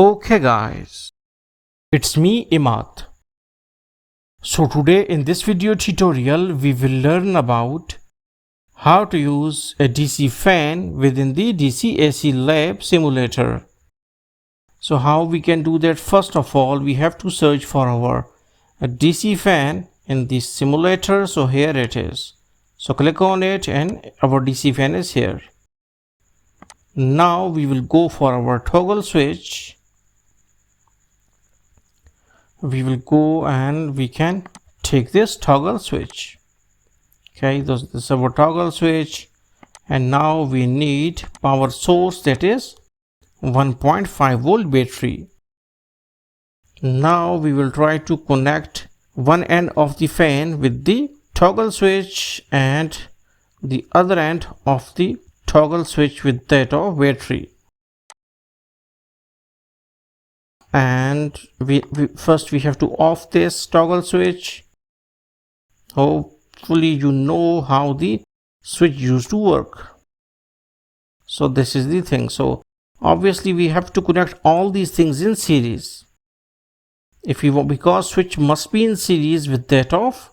Okay guys, it's me Imad. So today in this video tutorial we will learn about how to use a DC fan within the dcaclab simulator. So how we can do that? First of all, we have to search for our DC fan in the simulator. So here it is. So click on it and our DC fan is here. Now we will go for our toggle switch. We will go and we can take this toggle switch. Okay, this is our toggle switch, and now we need power source, that is 1.5 volt battery. Now we will try to connect one end of the fan with the toggle switch and the other end of the toggle switch with that of battery. And we first have to off this toggle switch. Hopefully you know how the switch used to work. So this is the thing. So obviously we have to connect all these things in series if we want, because switch must be in series with that of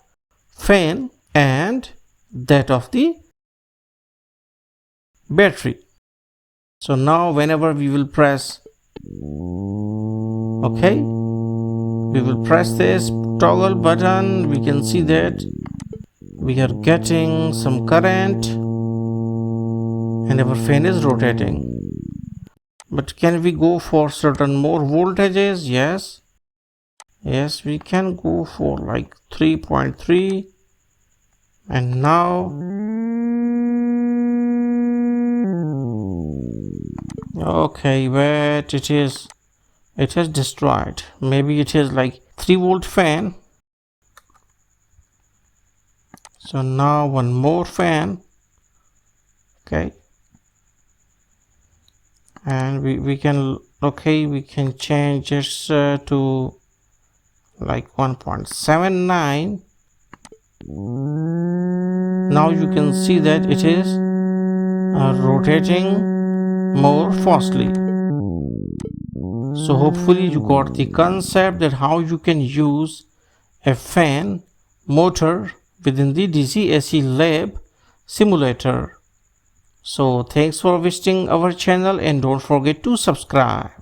fan and that of the battery. So now whenever we will press, okay, we will press this toggle button, we can see that we are getting some current and our fan is rotating. But can we go for certain more voltages? Yes, we can go for like 3.3, and now okay, but it has destroyed. Maybe it is like 3 volt fan. So now one more fan. Okay, and we can change this to like 1.79. now you can see that it is rotating more fastly. So hopefully you got the concept that how you can use a fan motor within the dcaclab simulator. So thanks for visiting our channel and don't forget to subscribe.